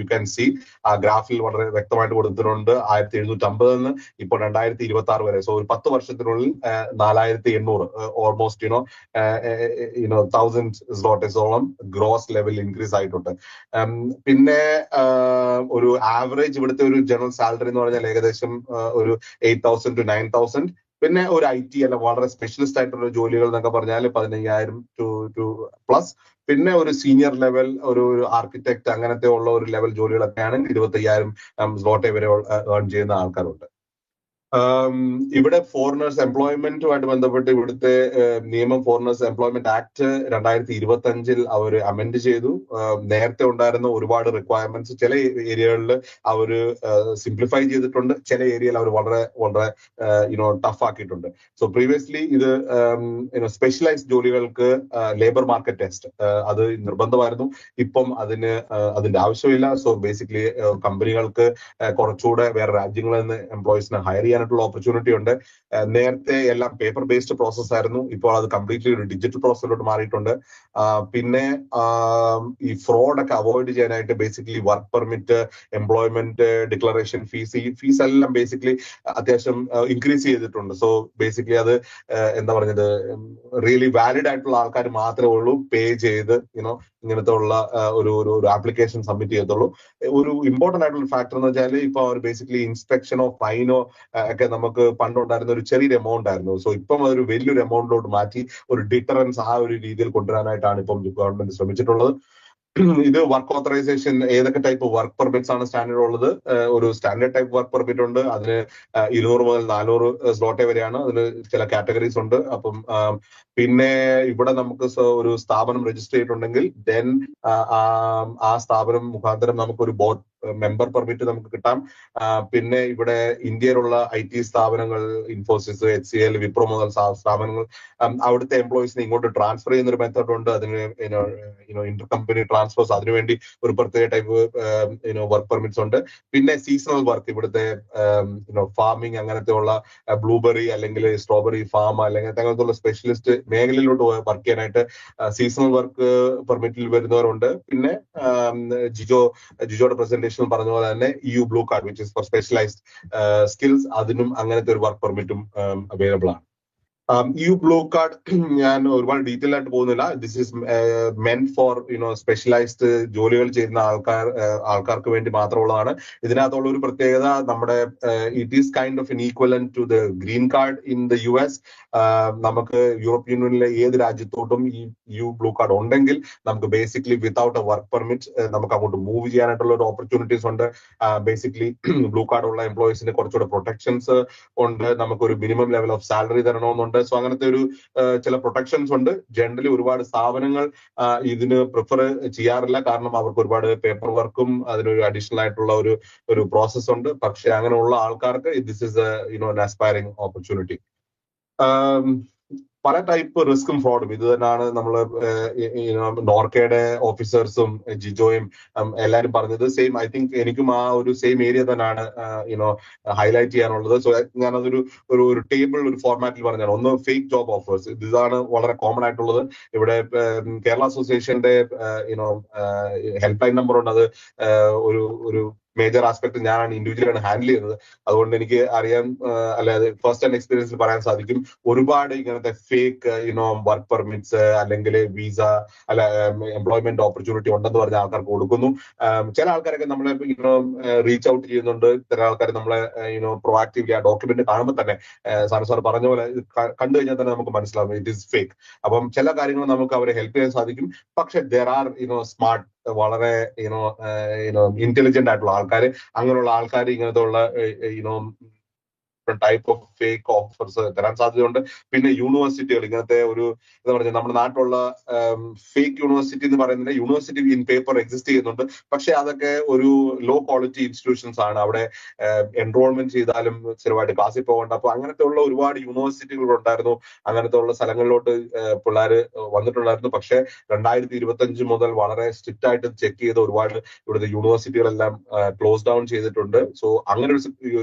you can see. ആ ഗ്രാഫിൽ വളരെ വ്യക്തമായിട്ട് കൊടുത്തിട്ടുണ്ട്. 1750 ഇപ്പോൾ 2026 വരെ. സോ ഒരു 10 വർഷത്തിനുള്ളിൽ 4800 ഓൾമോസ്റ്റ് 1000 zlotysോളം ഗ്രോസ് ലെവൽ ഇൻക്രീസ് ആയിട്ടുണ്ട്. പിന്നെ ഒരു ആവറേജ് ഇവിടുത്തെ ഒരു ജനറൽ സാലറി എന്ന് പറഞ്ഞാൽ ഏകദേശം ഒരു 8,000 to 9,000. പിന്നെ ഒരു IT അല്ല വളരെ സ്പെഷ്യലിസ്റ്റ് ആയിട്ടുള്ള ജോലികൾ എന്നൊക്കെ പറഞ്ഞാൽ 15,000 to പ്ലസ്. പിന്നെ ഒരു സീനിയർ ലെവൽ ഒരു ആർക്കിടെക്ട് അങ്ങനത്തെ ഉള്ള ഒരു ലെവൽ ജോലികളൊക്കെ ആണെങ്കിൽ 25,000 zloty വരെ ഏൺ ചെയ്യുന്ന ആൾക്കാരുണ്ട്. ഇവിടെ ഫോറിനേഴ്സ് എംപ്ലോയ്മെന്റുമായിട്ട് ബന്ധപ്പെട്ട് ഇവിടുത്തെ നിയമം ഫോറിനേഴ്സ് എംപ്ലോയ്മെന്റ് ആക്ട് 2025 അവർ അമെൻഡ് ചെയ്തു. നേരത്തെ ഉണ്ടായിരുന്ന ഒരുപാട് റിക്വയർമെന്റ്സ് ചില ഏരിയകളിൽ അവർ സിംപ്ലിഫൈ ചെയ്തിട്ടുണ്ട്, ചില ഏരിയയിൽ അവർ വളരെ വളരെ ടഫ് ആക്കിയിട്ടുണ്ട്. സോ പ്രീവിയസ്ലി ഇത് സ്പെഷ്യലൈസ്ഡ് ജോലികൾക്ക് ലേബർ മാർക്കറ്റ് ടെസ്റ്റ് അത് നിർബന്ധമായിരുന്നു. ഇപ്പം അതിന്റെ ആവശ്യമില്ല. സോ ബേസിക്കലി കമ്പനികൾക്ക് കുറച്ചുകൂടെ വേറെ രാജ്യങ്ങളിൽ നിന്ന് എംപ്ലോയീസിനെ ഹയർ ചെയ്യാൻ ഓപ്പർച്യൂണിറ്റി ഉണ്ട്. നേരത്തെ എല്ലാം പേപ്പർ ബേസ്ഡ് പ്രോസസ് ആയിരുന്നു. ഇപ്പോൾ അത് കംപ്ലീറ്റ്ലി ഒരു ഡിജിറ്റൽ പ്രോസസ്സിലോട്ട് മാറിയിട്ടുണ്ട്. പിന്നെ ഈ ഫ്രോഡ് ഒക്കെ അവോയ്ഡ് ചെയ്യാനായിട്ട് basically work permit, employment declaration fees എല്ലാം ബേസിക്കലി അത്യാവശ്യം ഇൻക്രീസ് ചെയ്തിട്ടുണ്ട്. സോ ബേസിക്കലി അത് എന്താ പറഞ്ഞത്, റിയലി വാലിഡ് ആയിട്ടുള്ള ആൾക്കാർ മാത്രമേ ഉള്ളൂ പേ ചെയ്ത് ഇങ്ങനത്തെ ഉള്ള ഒരു ആപ്ലിക്കേഷൻ സബ്മിറ്റ് ചെയ്യത്തുള്ളൂ. ഒരു ഇമ്പോർട്ടന്റ് ആയിട്ടുള്ള ഫാക്ടർ എന്ന് വെച്ചാൽ ഇപ്പൊ അവർ ബേസിക്കലി ഇൻസ്പെക്ഷനോ ഫൈനോ ഒക്കെ നമുക്ക് പണ്ടുണ്ടായിരുന്ന ഒരു ചെറിയൊരു എമൗണ്ട് ആയിരുന്നു. സോ ഇപ്പം അതൊരു വലിയൊരു എമൗണ്ടിലോട്ട് മാറ്റി ഒരു ഡിറ്ററൻസ് ആ ഒരു രീതിയിൽ കൊണ്ടുവരാനായിട്ടാണ് ഇപ്പം ഗവൺമെന്റ് ശ്രമിച്ചിട്ടുള്ളത്. ഇത് വർക്ക് ഓത്തറൈസേഷൻ, ഏതൊക്കെ ടൈപ്പ് വർക്ക് പെർമിറ്റ്സ് ആണ് സ്റ്റാൻഡേർഡ് ഉള്ളത്? ഒരു സ്റ്റാൻഡേർഡ് ടൈപ്പ് വർക്ക് പെർമിറ്റ് ഉണ്ട്, അതിന് 200 മുതൽ 400 zloty വരെയാണ്. അതിന് ചില കാറ്റഗറീസ് ഉണ്ട്. അപ്പം പിന്നെ ഇവിടെ നമുക്ക് ഒരു സ്ഥാപനം രജിസ്റ്റർ ചെയ്തിട്ടുണ്ടെങ്കിൽ ദെൻ ആ സ്ഥാപനം മുഖാന്തരം നമുക്കൊരു മെമ്പർ പെർമിറ്റ് നമുക്ക് കിട്ടാം. പിന്നെ ഇവിടെ ഇന്ത്യയിലുള്ള IT സ്ഥാപനങ്ങൾ, ഇൻഫോസിസ്, HCL, വിപ്രോ മുതൽ സ്ഥാപനങ്ങൾ അവിടുത്തെ എംപ്ലോയീസിനെ ഇങ്ങോട്ട് ട്രാൻസ്ഫർ ചെയ്യുന്ന ഒരു മെത്തേഡ് ഉണ്ട്. അതിന് ഇന്റർ കമ്പനി ട്രാൻസ്ഫേഴ്സ്, അതിനുവേണ്ടി ഒരു പ്രത്യേക ടൈപ്പ് വർക്ക് പെർമിറ്റ്സ് ഉണ്ട്. പിന്നെ സീസണൽ വർക്ക്, ഇവിടുത്തെ ഫാമിംഗ്, അങ്ങനത്തെ ഉള്ള ബ്ലൂബെറി അല്ലെങ്കിൽ സ്ട്രോബെറി ഫാം അല്ലെങ്കിൽ അങ്ങനത്തെ സ്പെഷ്യലിസ്റ്റ് മേഖലയിലോട്ട് വർക്ക് ചെയ്യാനായിട്ട് സീസണൽ വർക്ക് പെർമിറ്റിൽ വരുന്നവരുണ്ട്. പിന്നെ ജിജോയുടെ പ്രസന്റേഷൻ പറഞ്ഞ പോലെ തന്നെ EU blue card, which is for specialised skills, അതിനും അങ്ങനത്തെ ഒരു വർക്ക് പെർമിറ്റും അവൈലബിൾ ആണ്. EU ബ്ലൂ കാർഡ് ഞാൻ ഒരുപാട് ഡീറ്റെയിൽ ആയിട്ട് പോകുന്നില്ല. This is meant for specialised ജോലികൾ ചെയ്യുന്ന ആൾക്കാർക്ക് വേണ്ടി മാത്രമുള്ളതാണ്. ഇതിനകത്തുള്ള ഒരു പ്രത്യേകത, നമ്മുടെ it is kind of an equivalent to the green card in the US. നമുക്ക് യൂറോപ്യൻ യൂണിയനിലെ ഏത് രാജ്യത്തോട്ടും ഈ EU ബ്ലൂ കാർഡ് ഉണ്ടെങ്കിൽ നമുക്ക് basically without A work permit നമുക്ക് അങ്ങോട്ട് മൂവ് ചെയ്യാനായിട്ടുള്ള ഒരു ഓപ്പർച്യൂണിറ്റീസ് ഉണ്ട്. ബേസിക്കലി ബ്ലൂ കാർഡ് ഉള്ള എംപ്ലോയീസിന് കുറച്ചുകൂടെ പ്രൊട്ടക്ഷൻസ് ഉണ്ട്. നമുക്കൊരു മിനിമം ലെവൽ ഓഫ് സാലറി തരണമെന്നുണ്ട്. സോ അങ്ങനത്തെ ഒരു ചില പ്രൊട്ടക്ഷൻസ് ഉണ്ട്. ജനറലി ഒരുപാട് സ്ഥാപനങ്ങൾ ഇതിന് പ്രിഫർ ചെയ്യാറില്ല, കാരണം അവർക്ക് ഒരുപാട് പേപ്പർ വർക്കും അതിനൊരു അഡീഷണൽ ആയിട്ടുള്ള ഒരു പ്രോസസ് ഉണ്ട്. പക്ഷെ അങ്ങനെയുള്ള ആൾക്കാർക്ക് this is an aspiring opportunity. പല ടൈപ്പ് റിസ്കും ഫ്രോഡും ഇത് തന്നെയാണ് നമ്മൾ നോർക്കയുടെ ഓഫീസേഴ്സും ജിജോയും എല്ലാവരും പറഞ്ഞത്. സെയിം, ഐ തിങ്ക് എനിക്കും ആ ഒരു സെയിം ഏരിയ തന്നെയാണ് ഹൈലൈറ്റ് ചെയ്യാനുള്ളത്. സോ ഞാനതൊരു ഒരു ടേബിൾ, ഒരു ഫോർമാറ്റിൽ പറഞ്ഞാണ്. ഒന്ന്, ഫേക്ക് ജോബ് ഓഫേഴ്സ്. ഇതാണ് വളരെ കോമൺ ആയിട്ടുള്ളത്. ഇവിടെ കേരള അസോസിയേഷന്റെ ഹെൽപ്പ് ലൈൻ നമ്പർ ഉണ്ട്. അത് ഒരു മേജർ ആസ്പെക്ട് ഞാനാണ് ഇൻഡിവിജ്വലാണ് ഹാൻഡിൽ ചെയ്യുന്നത്. അതുകൊണ്ട് എനിക്ക് അറിയാൻ, അല്ലാതെ ഫസ്റ്റ് ഹാൻഡ് എക്സ്പീരിയൻസിൽ പറയാൻ സാധിക്കും. ഒരുപാട് ഇങ്ങനത്തെ ഫേക്ക് വർക്ക് പെർമിറ്റ്സ് അല്ലെങ്കിൽ വിസ അല്ല എംപ്ലോയ്മെന്റ് ഓപ്പർച്യൂണിറ്റി ഉണ്ടെന്ന് പറഞ്ഞ ആൾക്കാർക്ക് കൊടുക്കുന്നു. ചില ആൾക്കാരൊക്കെ നമ്മളെ റീച്ച് ഔട്ട് ചെയ്യുന്നുണ്ട്. ചില ആൾക്കാർ നമ്മളെ പ്രൊആക്റ്റീവ്ലി ആ ഡോക്യുമെന്റ് കാണുമ്പോൾ തന്നെ സാർ പറഞ്ഞ പോലെ കണ്ടു കഴിഞ്ഞാൽ തന്നെ നമുക്ക് മനസ്സിലാവും ഇറ്റ് ഈസ് ഫേക്ക്. അപ്പം ചില കാര്യങ്ങൾ നമുക്ക് അവരെ ഹെൽപ്പ് ചെയ്യാൻ സാധിക്കും. പക്ഷെ ദർ ആർ സ്മാർട്ട്, വളരെ ഇന്റലിജന്റ് ആയിട്ടുള്ള ആൾക്കാർ, അങ്ങനെയുള്ള ആൾക്കാർ ഇങ്ങനത്തെ ഉള്ള ടൈപ്പ് ഓഫ് ഫേക്ക് ഓഫേഴ്സ് തരാൻ സാധ്യതയുണ്ട്. പിന്നെ യൂണിവേഴ്സിറ്റികൾ ഇങ്ങനത്തെ എന്താ പറയുക, നമ്മുടെ നാട്ടിലുള്ള ഫേക്ക് യൂണിവേഴ്സിറ്റി എന്ന് പറയുന്നത് യൂണിവേഴ്സിറ്റി ഇൻ പേപ്പർ എക്സിസ്റ്റ് ചെയ്യുന്നുണ്ട്. പക്ഷെ അതൊക്കെ ഒരു ലോ ക്വാളിറ്റി ഇൻസ്റ്റിറ്റ്യൂഷൻസ് ആണ്. അവിടെ എൻറോൾമെന്റ് ചെയ്താലും സ്ഥിരമായിട്ട് ക്ലാസ്സിൽ പോകണ്ട. അപ്പൊ അങ്ങനത്തെ ഉള്ള ഒരുപാട് യൂണിവേഴ്സിറ്റികൾ ഉണ്ടായിരുന്നു. അങ്ങനത്തെ ഉള്ള സ്ഥലങ്ങളിലോട്ട് പിള്ളേർ വന്നിട്ടുണ്ടായിരുന്നു. പക്ഷെ 2025 മുതൽ വളരെ സ്ട്രിക്റ്റ് ആയിട്ട് ചെക്ക് ചെയ്ത് ഒരുപാട് ഇവിടുത്തെ യൂണിവേഴ്സിറ്റികളെല്ലാം ക്ലോസ് ഡൗൺ ചെയ്തിട്ടുണ്ട്. സോ അങ്ങനെ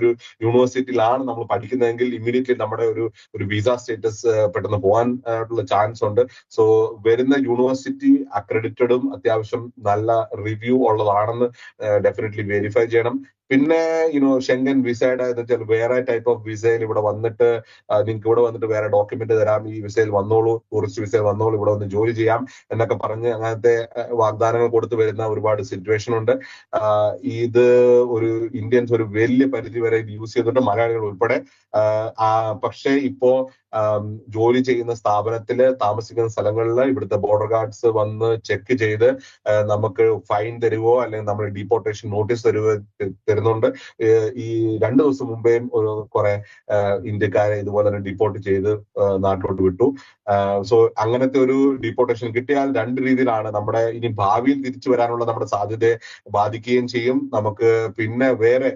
ഒരു യൂണിവേഴ്സിറ്റിയിലാണ് നമ്മൾ പഠിക്കുന്നതെങ്കിൽ ഇമ്മീഡിയറ്റ്ലി നമ്മുടെ ഒരു വിസ സ്റ്റേറ്റസ് പെട്ടെന്ന് പോകാൻ ഉള്ള ചാൻസ് ഉണ്ട്. സോ വരുന്ന യൂണിവേഴ്സിറ്റി അക്രഡിറ്റഡും അത്യാവശ്യം നല്ല റിവ്യൂ ഉള്ളതാണെന്ന് ഡെഫിനറ്റ്ലി വെരിഫൈ ചെയ്യണം. പിന്നെ ഷെങ്കൻ വിസയുടെ എന്ന് വെച്ചാൽ വേറെ ടൈപ്പ് ഓഫ് വിസയിൽ ഇവിടെ വന്നിട്ട് നിങ്ങൾക്ക് ഇവിടെ വന്നിട്ട് വേറെ ഡോക്യുമെന്റ് തരാം, ഈ വിസയിൽ വന്നോളൂ, ടൂറിസ്റ്റ് വിസയിൽ വന്നോളൂ, ഇവിടെ വന്ന് ജോലി ചെയ്യാം എന്നൊക്കെ പറഞ്ഞ് അങ്ങനത്തെ വാഗ്ദാനങ്ങൾ കൊടുത്തു വരുന്ന ഒരുപാട് സിറ്റുവേഷൻ ഉണ്ട്. ഇത് ഒരു ഇന്ത്യൻസ് ഒരു വലിയ പരിധി വരെ യൂസ് ചെയ്തിട്ട്, മലയാളികൾ ഉൾപ്പെടെ. പക്ഷേ ഇപ്പോ ജോലി ചെയ്യുന്ന സ്ഥാപനത്തില് താമസിക്കുന്ന സ്ഥലങ്ങളിൽ ഇവിടുത്തെ ബോർഡർ ഗാർഡ്സ് വന്ന് ചെക്ക് ചെയ്ത് നമുക്ക് ഫൈൻ തരുവോ അല്ലെങ്കിൽ നമ്മൾ ഡീപ്പോർട്ടേഷൻ നോട്ടീസ് തരുന്നുണ്ട്. ഈ 2 ദിവസം മുമ്പേയും കുറെ ഇന്ത്യക്കാരെ ഇതുപോലെ തന്നെ ഡിപ്പോർട്ട് ചെയ്ത് നാട്ടിലോട്ട് വിട്ടു. സോ അങ്ങനത്തെ ഒരു ഡിപ്പോർട്ടേഷൻ കിട്ടിയാൽ 2 രീതിയിലാണ് നമ്മുടെ ഇനി ഭാവിയിൽ തിരിച്ചു വരാനുള്ള നമ്മുടെ സാധ്യതയെ ബാധിക്കുകയും ചെയ്യും. നമുക്ക് പിന്നെ വേറെ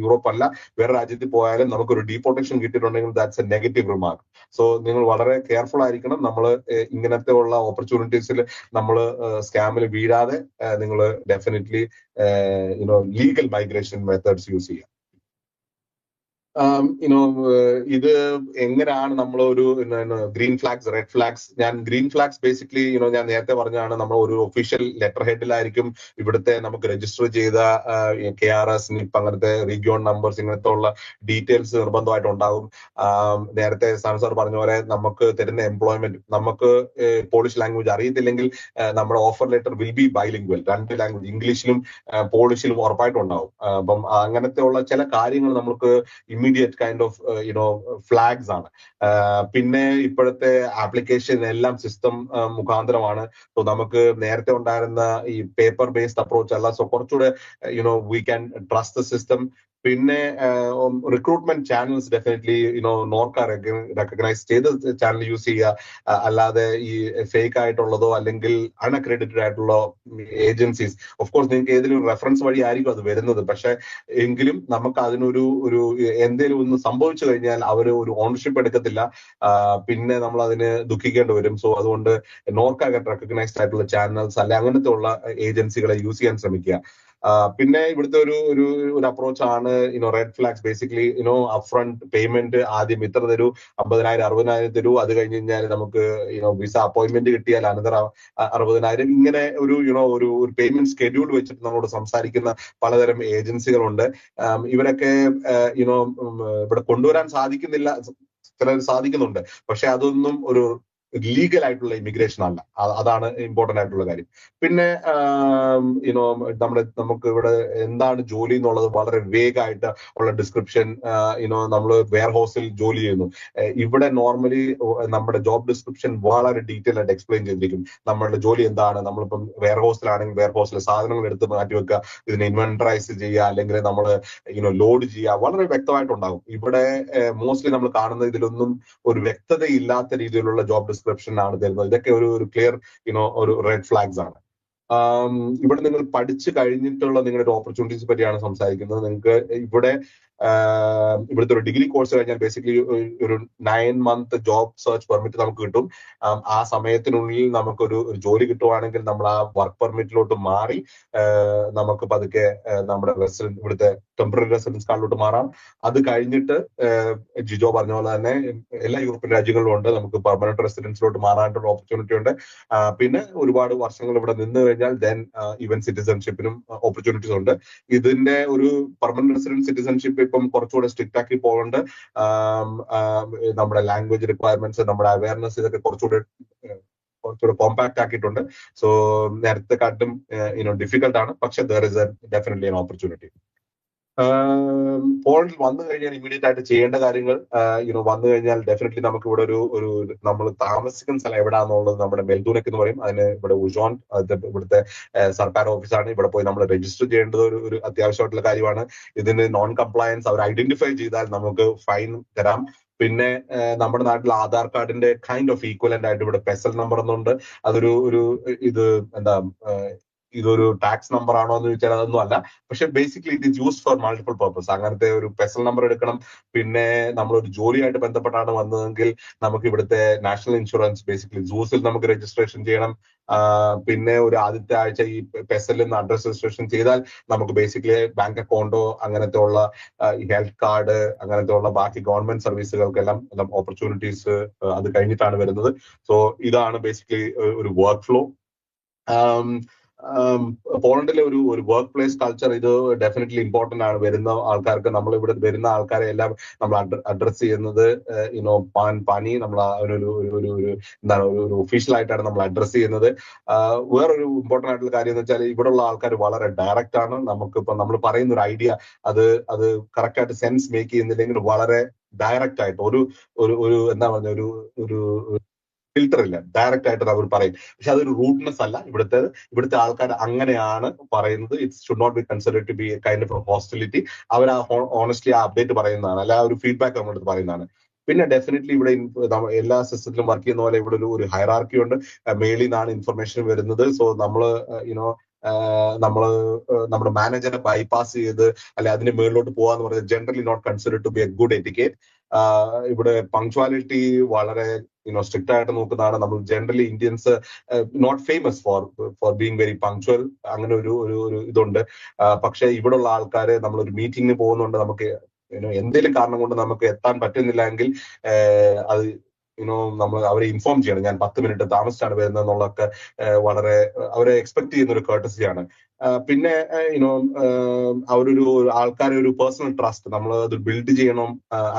യൂറോപ്പ് അല്ല വേറെ രാജ്യത്തിൽ പോയാലും നമുക്കൊരു ഡീപ്പോർട്ടേഷൻ കിട്ടിയിട്ടുണ്ടെങ്കിൽ that's a negative remark. So നിങ്ങൾ വളരെ കെയർഫുൾ ആയിരിക്കണം. നമ്മൾ ഇങ്ങനത്തെ ഉള്ള ഓപ്പർച്യൂണിറ്റീസിൽ നമ്മൾ സ്കാമിൽ വീഴാതെ നിങ്ങൾ definitely legal migration methods use ചെയ്യുക. ഇത് എങ്ങനെയാണ് നമ്മൾ ഒരു ഗ്രീൻ ഫ്ലാഗ്സ്, റെഡ് ഫ്ലാഗ്സ്. ഞാൻ ഗ്രീൻ ഫ്ലാഗ്സ് ബേസിക്കലി ഞാൻ നേരത്തെ പറഞ്ഞാണ്, നമ്മൾ ഒരു ഒഫീഷ്യൽ ലെറ്റർ ഹെഡിലായിരിക്കും ഇവിടുത്തെ നമുക്ക് രജിസ്റ്റർ ചെയ്ത KRS, NIP, അങ്ങനത്തെ റീജിയോൺ നമ്പേഴ്സ്, ഇങ്ങനത്തെ ഉള്ള ഡീറ്റെയിൽസ് നിർബന്ധമായിട്ട് ഉണ്ടാകും. നേരത്തെ സാർ പറഞ്ഞ പോലെ നമുക്ക് തരുന്ന എംപ്ലോയ്മെന്റ്, നമുക്ക് പോളിഷ് ലാംഗ്വേജ് അറിയത്തില്ലെങ്കിൽ നമ്മുടെ offer letter will be bilingual, 2 language, ഇംഗ്ലീഷിലും പോളിഷിലും ഉറപ്പായിട്ടും ഉണ്ടാവും. അപ്പം അങ്ങനത്തെ ഉള്ള ചില കാര്യങ്ങൾ നമുക്ക് ഇമ്മീഡിയറ്റ് കൈൻഡ് ഓഫ് ഫ്ലാഗ്സ് ആണ്. പിന്നെ ഇപ്പോഴത്തെ ആപ്ലിക്കേഷൻ എല്ലാം സിസ്റ്റം മുഖാന്തരമാണ്. സോ നമുക്ക് നേരത്തെ ഉണ്ടായിരുന്ന ഈ പേപ്പർ ബേസ്ഡ് അപ്രോച്ച് അല്ല. സോ കുറച്ചുകൂടെ we can trust the system. പിന്നെ recruitment channels definitely Norka recognise ചെയ്ത് ചാനൽ യൂസ് ചെയ്യുക. അല്ലാതെ ഈ ഫേക്ക് ആയിട്ടുള്ളതോ അല്ലെങ്കിൽ അൺഅക്രെഡിറ്റഡ് ആയിട്ടുള്ള ഏജൻസീസ്, ഓഫ് കോഴ്സ് നിങ്ങൾക്ക് ഏതെങ്കിലും റെഫറൻസ് വഴി ആയിരിക്കും അത് വരുന്നത്, പക്ഷെ എങ്കിലും നമുക്ക് അതിനൊരു എന്തെങ്കിലും ഒന്ന് സംഭവിച്ചു കഴിഞ്ഞാൽ അവർ ഒരു ഓണർഷിപ്പ് എടുക്കത്തില്ല, പിന്നെ നമ്മൾ അതിന് ദുഃഖിക്കേണ്ടി വരും. സോ അതുകൊണ്ട് നോർക്ക റെക്കഗ്നൈസ്ഡ് ആയിട്ടുള്ള ചാനൽസ് അല്ലെ അങ്ങനത്തെ ഉള്ള ഏജൻസികളെ യൂസ് ചെയ്യാൻ ശ്രമിക്കുക. പിന്നെ ഇവിടുത്തെ ഒരു അപ്രോച്ച് ആണ് red flags. Basically upfront payment ആദ്യം ഇത്ര തരൂ, 50,000 60,000 തരൂ, അത് കഴിഞ്ഞ് കഴിഞ്ഞാൽ നമുക്ക് വിസ അപ്പോയിന്റ്മെന്റ് കിട്ടിയാൽ അനന്തര 60,000. ഇങ്ങനെ ഒരു പേയ്മെന്റ് സ്കെഡ്യൂൾ വെച്ചിട്ട് നമ്മളോട് സംസാരിക്കുന്ന പലതരം ഏജൻസികളുണ്ട്. ഇവരൊക്കെ ഇവിടെ കൊണ്ടുവരാൻ സാധിക്കുന്നില്ല, ചിലർ സാധിക്കുന്നുണ്ട്, പക്ഷെ അതൊന്നും ഒരു ലീഗൽ ആയിട്ടുള്ള ഇമിഗ്രേഷൻ അല്ല. അതാണ് ഇമ്പോർട്ടന്റ് ആയിട്ടുള്ള കാര്യം. പിന്നെ നമുക്ക് ഇവിടെ എന്താണ് ജോലി എന്നുള്ളത് വളരെ വേഗമായിട്ട് ഉള്ള ഡിസ്ക്രിപ്ഷൻ. നമ്മൾ വെയർ ഹൗസിൽ ജോലി ചെയ്യുന്നു, ഇവിടെ നോർമലി നമ്മുടെ ജോബ് ഡിസ്ക്രിപ്ഷൻ വളരെ ഡീറ്റെയിൽ ആയിട്ട് എക്സ്പ്ലെയിൻ ചെയ്തിരിക്കും. നമ്മളുടെ ജോലി എന്താണ്, നമ്മളിപ്പം വെയർ ഹൗസിലാണെങ്കിൽ വെയർ ഹൗസിലെ സാധനങ്ങൾ എടുത്ത് മാറ്റി വെക്കുക, ഇതിനെ ഇൻവെന്ററൈസ് ചെയ്യുക, അല്ലെങ്കിൽ നമ്മൾ ലോഡ് ചെയ്യുക, വളരെ വ്യക്തമായിട്ടുണ്ടാകും. ഇവിടെ മോസ്റ്റ്ലി നമ്മൾ കാണുന്ന ഇതിലൊന്നും ഒരു വ്യക്തതയില്ലാത്ത രീതിയിലുള്ള ജോബ് ഡിസ്ക്രിപ്ഷൻ ആണ് തരുന്നത്. ഇതൊക്കെ ഒരു ക്ലിയർ ഒരു റെഡ് ഫ്ലാഗ്സ് ആണ്. ഇവിടെ നിങ്ങൾ പഠിച്ചു കഴിഞ്ഞിട്ടുള്ള നിങ്ങളുടെ ഓപ്പർച്യൂണിറ്റീസ് പറ്റിയാണ് സംസാരിക്കുന്നത്. നിങ്ങൾക്ക് ഇവിടുത്തെ ഒരു ഡിഗ്രി കോഴ്സ് കഴിഞ്ഞാൽ ബേസിക്കലി ഒരു 9 month ജോബ് സെർച്ച് പെർമിറ്റ് നമുക്ക് കിട്ടും. ആ സമയത്തിനുള്ളിൽ നമുക്കൊരു ജോലി കിട്ടുവാണെങ്കിൽ നമ്മൾ ആ വർക്ക് പെർമിറ്റിലോട്ട് മാറി നമുക്ക് പതുക്കെ നമ്മുടെ ഇവിടുത്തെ ടെമ്പററി റെസിഡൻസ് കാർഡിലോട്ട് മാറാം. അത് കഴിഞ്ഞിട്ട് ജിജോ പറഞ്ഞ പോലെ തന്നെ എല്ലാ യൂറോപ്യൻ രാജ്യങ്ങളിലും ഉണ്ട്, നമുക്ക് പെർമനന്റ് റെസിഡൻസിലോട്ട് മാറാനായിട്ടുള്ള ഓപ്പർച്യൂണിറ്റി ഉണ്ട്. പിന്നെ ഒരുപാട് വർഷങ്ങൾ ഇവിടെ നിന്ന് കഴിഞ്ഞാൽ ദെൻ ഈവൻ സിറ്റിസൺഷിപ്പിനും ഓപ്പർച്യൂണിറ്റീസ് ഉണ്ട്. ഇതിന്റെ ഒരു പെർമനന്റ് റെസിഡൻസ് സിറ്റിസൺഷിപ്പ് ഇപ്പം കുറച്ചുകൂടെ സ്ട്രിക്റ്റ് ആക്കി പോകുന്നുണ്ട്. നമ്മുടെ ലാംഗ്വേജ് റിക്വയർമെന്റ്സ്, നമ്മുടെ അവയർനെസ്, ഇതൊക്കെ കുറച്ചുകൂടെ കോമ്പാക്ട് ആക്കിയിട്ടുണ്ട്. സോ നേരത്തെ കാട്ടും ഡിഫിക്കൽട്ട് ആണ്, പക്ഷെ there is definitely an opportunity. പോളണ്ടിൽ വന്നു കഴിഞ്ഞാൽ ഇമീഡിയറ്റ് ആയിട്ട് ചെയ്യേണ്ട കാര്യങ്ങൾ, വന്നു കഴിഞ്ഞാൽ ഡെഫിനറ്റ്ലി നമുക്ക് ഇവിടെ ഒരു നമ്മൾ താമസിക്കുന്ന സ്ഥലം എവിടെയാണെന്നുള്ളത് നമ്മുടെ മെൽദൂനക് എന്ന് പറയും. അതിന് ഇവിടെ ഉജോൺ ഇവിടുത്തെ സർക്കാർ ഓഫീസാണ്. ഇവിടെ പോയി നമ്മൾ രജിസ്റ്റർ ചെയ്യേണ്ടത് ഒരു അത്യാവശ്യമായിട്ടുള്ള കാര്യമാണ്. ഇതിന് നോൺ കംപ്ലയൻസ് അവർ ഐഡന്റിഫൈ ചെയ്താൽ നമുക്ക് ഫൈൻ തരാം. പിന്നെ നമ്മുടെ നാട്ടിൽ ആധാർ കാർഡിന്റെ കൈൻഡ് ഓഫ് ഈക്വലന്റ് ആയിട്ട് ഇവിടെ പെസൽ നമ്പർ എന്നുണ്ട്. അതൊരു ഇതൊരു ടാക്സ് നമ്പർ ആണോ എന്ന് ചോദിച്ചാൽ അതൊന്നും അല്ല, പക്ഷെ basically it is used for multiple purpose. അങ്ങനത്തെ ഒരു പെസൽ നമ്പർ എടുക്കണം. പിന്നെ നമ്മളൊരു ജോലിയായിട്ട് ബന്ധപ്പെട്ടാണ് വന്നതെങ്കിൽ നമുക്ക് ഇവിടുത്തെ നാഷണൽ ഇൻഷുറൻസ്, ബേസിക്കലി സൂസിൽ നമുക്ക് രജിസ്ട്രേഷൻ ചെയ്യണം. പിന്നെ ഒരു ആദ്യത്തെ ആഴ്ച ഈ പെസലിൽ നിന്ന് അഡ്രസ് രജിസ്ട്രേഷൻ ചെയ്താൽ നമുക്ക് ബേസിക്കലി ബാങ്ക് അക്കൗണ്ടോ അങ്ങനത്തെ ഉള്ള ഹെൽത്ത് കാർഡ് അങ്ങനത്തെ ഉള്ള ബാക്കി ഗവൺമെന്റ് സർവീസുകൾക്കെല്ലാം ഓപ്പർച്യൂണിറ്റീസ് അത് കഴിഞ്ഞിട്ടാണ് വരുന്നത്. സോ ഇതാണ് ബേസിക്കലി ഒരു വർക്ക് ഫ്ലോ. പോളണ്ടിലെ ഒരു വർക്ക് പ്ലേസ് കൾച്ചർ ഇത് ഡെഫിനറ്റ്ലി ഇമ്പോർട്ടന്റ് ആണ് വരുന്ന ആൾക്കാർക്ക്. നമ്മൾ ഇവിടെ വരുന്ന ആൾക്കാരെ എല്ലാം നമ്മൾ അഡ്രസ് ചെയ്യുന്നത് പാനി, നമ്മൾ എന്താണ് ഒരു ഒഫീഷ്യൽ ആയിട്ടാണ് നമ്മൾ അഡ്രസ് ചെയ്യുന്നത്. വേറൊരു ഇമ്പോർട്ടന്റ് ആയിട്ടുള്ള കാര്യം എന്ന് വെച്ചാൽ ഇവിടെയുള്ള ആൾക്കാർ വളരെ ഡയറക്റ്റ് ആണ്. നമുക്കിപ്പോ നമ്മൾ പറയുന്ന ഒരു ഐഡിയ അത് കറക്റ്റ് ആയിട്ട് സെൻസ് മേക്ക് ചെയ്യുന്നില്ലെങ്കിൽ വളരെ ഡയറക്റ്റ് ആയിട്ട് ഒരു എന്താ പറഞ്ഞ ഒരു ഫിൽട്ടർ ഇല്ല, ഡയറക്റ്റ് ആയിട്ട് അവർ പറയും. പക്ഷെ അതൊരു റൂഡ്നെസ് അല്ല. ഇവിടുത്തെ ആൾക്കാർ അങ്ങനെയാണ് പറയുന്നത്. It's should not be considered to be kind of hostility. അവർ ഓണസ്റ്റ്ലി ആ അപ്ഡേറ്റ് പറയുന്നതാണ്, അല്ല ഒരു ഫീഡ്ബാക്ക് നമ്മുടെ അടുത്ത് പറയുന്നതാണ്. പിന്നെ ഡെഫിനറ്റ്ലി ഇവിടെ എല്ലാ സിസ്റ്റത്തിലും വർക്ക് ചെയ്യുന്ന പോലെ ഇവിടെ ഒരു ഹൈറാർക്കി ഉണ്ട്. മേളിൽ നിന്നാണ് ഇൻഫർമേഷൻ വരുന്നത്. സോ നമ്മുടെ മാനേജറെ ബൈപാസ് ചെയ്ത് അല്ലെ അതിന് മേളിലോട്ട് പോകാന്ന് പറയുന്നത് generally not considered to be a good etiquette. ഇവിടെ പങ്ക്ച്വാലിറ്റി വളരെ സ്ട്രിക്റ്റ് ആയിട്ട് നോക്കുന്നതാണ്. നമ്മൾ generally Indians not famous for being very punctual, അങ്ങനെ ഒരു ഇതുണ്ട്. പക്ഷെ ഇവിടെയുള്ള ആൾക്കാര് നമ്മളൊരു മീറ്റിംഗിന് പോകുന്നുണ്ട്, നമുക്ക് എന്തെങ്കിലും കാരണം കൊണ്ട് നമുക്ക് എത്താൻ പറ്റുന്നില്ല എങ്കിൽ അത് നമ്മൾ അവരെ ഇൻഫോം ചെയ്യണം. ഞാൻ 10 മിനിറ്റ് താമസിച്ചാണ് വരുന്നത് എന്നുള്ളതൊക്കെ വളരെ അവരെ എക്സ്പെക്ട് ചെയ്യുന്ന ഒരു കേർട്ടസിയാണ്. പിന്നെ അവരൊരു ആൾക്കാരെ ഒരു പേഴ്സണൽ ട്രസ്റ്റ് നമ്മൾ അത് ബിൽഡ് ചെയ്യണം.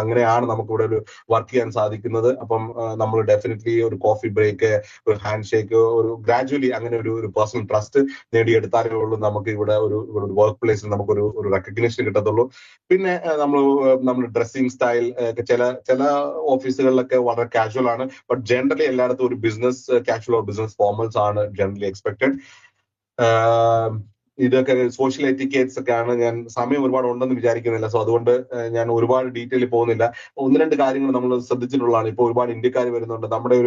അങ്ങനെയാണ് നമുക്ക് ഇവിടെ ഒരു വർക്ക് ചെയ്യാൻ സാധിക്കുന്നത്. അപ്പം നമ്മൾ ഡെഫിനറ്റ്ലി ഒരു കോഫി ബ്രേക്ക്, ഒരു ഹാൻഡ് ഷേക്ക്, ഒരു ഗ്രാജുവലി അങ്ങനെ ഒരു പേഴ്സണൽ ട്രസ്റ്റ് നേടിയെടുത്താലേ ഉള്ളൂ നമുക്ക് ഇവിടെ ഒരു വർക്ക് പ്ലേസിൽ നമുക്കൊരു റെക്കഗ്നിഷൻ കിട്ടത്തുള്ളൂ. പിന്നെ നമ്മൾ ഡ്രസ്സിംഗ് സ്റ്റൈൽ ചില ഓഫീസുകളിലൊക്കെ വളരെ കാഷ്വൽ ആണ്, ബട്ട് ജനറലി എല്ലായിടത്തും ഒരു business casual or business formals ആണ് ജനറലി എക്സ്പെക്ടഡ്. ഇതൊക്കെ സോഷ്യൽ എറ്റിക്കേറ്റ്സ് ഒക്കെ ആണ്. ഞാൻ സമയം ഒരുപാട് ഉണ്ടെന്ന് വിചാരിക്കുന്നില്ല, സോ അതുകൊണ്ട് ഞാൻ ഒരുപാട് ഡീറ്റെയിൽ പോകുന്നില്ല. ഒന്ന് രണ്ട് കാര്യങ്ങൾ നമ്മൾ ശ്രദ്ധിച്ചിട്ടുള്ളതാണ്. ഇപ്പോൾ ഒരുപാട് ഇന്ത്യക്കാർ വരുന്നുണ്ട്. നമ്മുടെ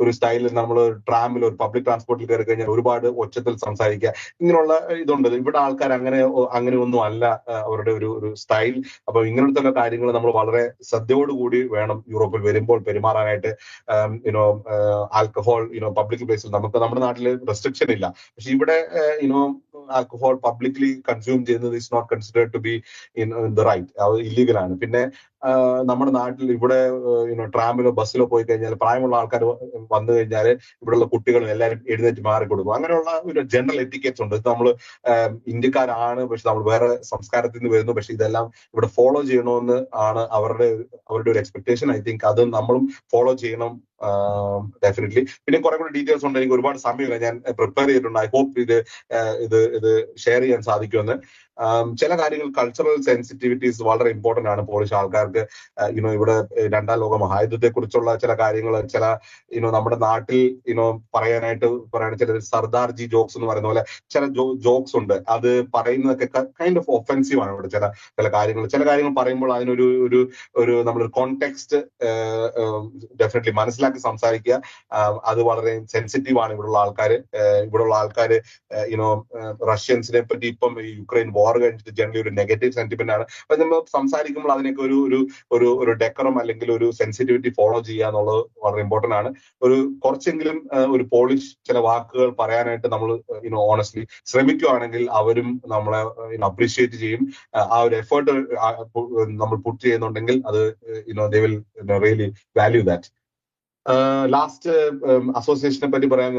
ഒരു സ്റ്റൈലിൽ നമ്മൾ ട്രാമിൽ ഒരു പബ്ലിക് ട്രാൻസ്പോർട്ടിൽ കയറി കഴിഞ്ഞാൽ ഒരുപാട് ഒച്ചത്തിൽ സംസാരിക്കുക, ഇങ്ങനെയുള്ള ഇതുണ്ട്. ഇവിടെ ആൾക്കാർ അങ്ങനെ ഒന്നും അല്ല അവരുടെ ഒരു സ്റ്റൈൽ. അപ്പൊ ഇങ്ങനത്തെ കാര്യങ്ങൾ നമ്മൾ വളരെ ശ്രദ്ധയോടുകൂടി വേണം യൂറോപ്പിൽ വരുമ്പോൾ പെരുമാറാനായിട്ട്. ആൽക്കഹോൾ പബ്ലിക് പ്ലേസിൽ നമ്മുടെ നാട്ടിൽ റെസ്ട്രിക്ഷൻ ഇല്ല, പക്ഷെ ഇവിടെ ആൽക്കഹോൾ പബ്ലിക്ലി കൺസ്യൂം ചെയ്യുന്നത് is not considered to be in the right, അത് ഇല്ലീഗലാണ്. പിന്നെ നമ്മുടെ നാട്ടിൽ ഇവിടെ ട്രാമിലോ ബസ്സിലോ പോയി കഴിഞ്ഞാൽ പ്രായമുള്ള ആൾക്കാർ വന്നു കഴിഞ്ഞാൽ ഇവിടെയുള്ള കുട്ടികളും എല്ലാവരും എഴുന്നേറ്റ് മാറി കൊടുക്കും. അങ്ങനെയുള്ള ഒരു ജനറൽ എറ്റിക്കേറ്റ്സ് ഉണ്ട്. നമ്മൾ ഇന്ത്യക്കാരാണ്, പക്ഷെ നമ്മൾ വേറെ സംസ്കാരത്തിൽ നിന്ന് വരുന്നു, പക്ഷെ ഇതെല്ലാം ഇവിടെ ഫോളോ ചെയ്യണമെന്ന് ആണ് അവരുടെ ഒരു എക്സ്പെക്ടേഷൻ. ഐ തിങ്ക് അത് നമ്മളും ഫോളോ ചെയ്യണം ഡെഫിനറ്റ്ലി. പിന്നെ കുറെ കൂടി ഡീറ്റെയിൽസ് ഉണ്ട്, എനിക്ക് ഒരുപാട് സമയമില്ല, ഞാൻ പ്രിപ്പയർ ചെയ്തിട്ടുണ്ട്. ഐ ഹോപ്പ് ഇത് ഷെയർ ചെയ്യാൻ സാധിക്കുമെന്ന്. ചില കാര്യങ്ങൾ കൾച്ചറൽ സെൻസിറ്റിവിറ്റീസ് വളരെ ഇമ്പോർട്ടന്റ് ആണ് പോളിഷ് ആൾക്കാർക്ക്. ഇവിടെ രണ്ടാം ലോക മഹായുദ്ധത്തെ കുറിച്ചുള്ള ചില കാര്യങ്ങൾ, ചില നമ്മുടെ നാട്ടിൽ പറയാനായിട്ട് ചില സർദാർജി ജോക്സ് എന്ന് പറയുന്ന പോലെ ചില ജോക്സ് ഉണ്ട്. അത് പറയുന്നതൊക്കെ കൈൻഡ് ഓഫ് ഒഫെൻസീവ് ആണ്. ഇവിടെ ചില കാര്യങ്ങൾ പറയുമ്പോൾ അതിനൊരു നമ്മളൊരു കോണ്ടെക്സ്റ്റ് ഡെഫിനറ്റ്ലി മനസ്സിലാക്കി സംസാരിക്കുക. അത് വളരെ സെൻസിറ്റീവ് ആണ്. ഇവിടെയുള്ള ആൾക്കാര് റഷ്യൻസിനെ പറ്റി ഇപ്പം യുക്രൈൻ വാർ കഴിഞ്ഞിട്ട് ജനറലി ഒരു നെഗറ്റീവ് സെന്റിമെന്റ് ആണ്. അപ്പൊ നമ്മൾ സംസാരിക്കുമ്പോൾ അതിനൊക്കെ ഒരു ഡെക്കറം അല്ലെങ്കിൽ ഒരു സെൻസിറ്റിവിറ്റി ഫോളോ ചെയ്യുക എന്നുള്ളത് വളരെ ഇമ്പോർട്ടന്റ് ആണ്. കുറച്ചെങ്കിലും ഒരു പോളിഷ് ചില വാക്കുകൾ പറയാനായിട്ട് നമ്മൾ ഓണസ്റ്റ്ലി ശ്രമിക്കുകയാണെങ്കിൽ അവരും നമ്മളെ അപ്രീഷിയേറ്റ് ചെയ്യും. ആ ഒരു എഫേർട്ട് നമ്മൾ പുട്ട് ചെയ്യുന്നുണ്ടെങ്കിൽ അത് they will really value that. Last അസോസിയേഷനെ പറ്റി പറയാൻ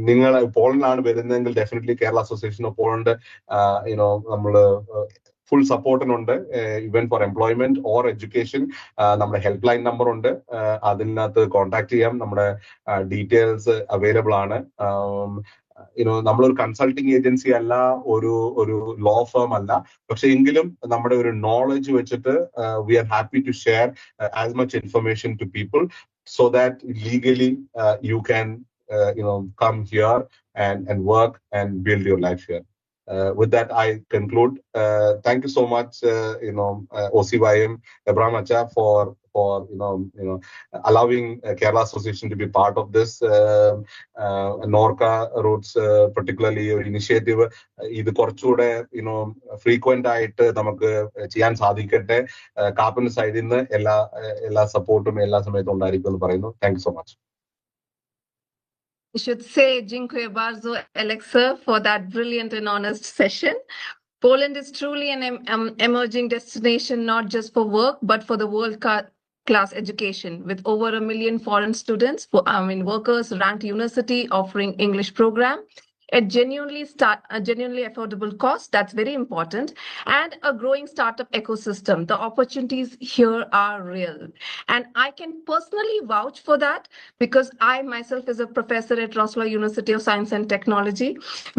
നിങ്ങൾ പോളണ്ടിലാണ് വരുന്നതെങ്കിൽ definitely Kerala association of Poland നമ്മള് ഫുൾ സപ്പോർട്ടിനുണ്ട്. Even for employment or education നമ്മുടെ ഹെൽപ്പ് ലൈൻ നമ്പർ ഉണ്ട്, അതിനകത്ത് കോൺടാക്ട് ചെയ്യാം. നമ്മുടെ ഡീറ്റെയിൽസ് അവൈലബിൾ ആണ്. നമ്മളൊരു കൺസൾട്ടിങ് ഏജൻസി അല്ല, ഒരു ലോ ഫേം അല്ല, പക്ഷെ എങ്കിലും നമ്മുടെ ഒരു നോളജ് വെച്ചിട്ട് we are happy to share as much information to people so that legally you can come here and work and build your life here. With that, I conclude. Thank you so much, OCYM, Abraham Acha, for allowing Kerala Association to be part of this. Norca Roots, particularly your initiative, ഇത് കുറച്ചുകൂടെ frequent ആയിട്ട് നമുക്ക് ചെയ്യാൻ സാധിക്കട്ടെ. കാപ്പൻ സൈഡിൽ നിന്ന് എല്ലാ സപ്പോർട്ടും എല്ലാ സമയത്തും ഉണ്ടായിരിക്കും എന്ന് പറയുന്നു. Thank you so much. I should say dziękuję bardzo, Alexa, for that brilliant and honest session. Poland is truly an emerging destination, not just for work, but for the world-class education. With over 1 million foreign students, workers, ranked university offering English program at genuinely affordable cost, that's very important, and a growing startup ecosystem. The opportunities here are real. And I can personally vouch for that because I myself is a professor at Wrocław University of Science and Technology,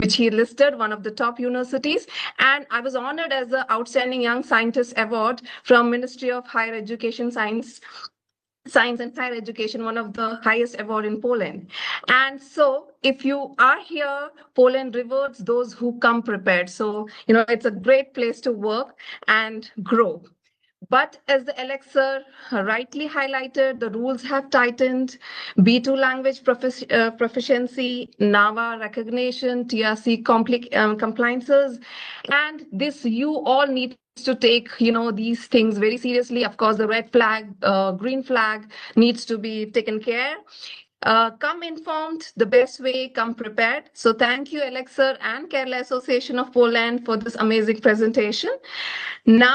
which he listed one of the top universities. And I was honored as the Outstanding Young Scientist Award from Ministry of Higher Education, Science and Higher Education, one of the highest award in Poland. And so if you are here, Poland rewards those who come prepared. So, it's a great place to work and grow. But as the Alexa rightly highlighted, the rules have tightened. B2 language proficiency, NAVA recognition, TRC compliances, and this you all need to take these things very seriously. Of course, the red flag, green flag needs to be taken care. Come informed, the best way, come prepared. So thank you, Alexa and Kerala Association of Poland, for this amazing presentation. Now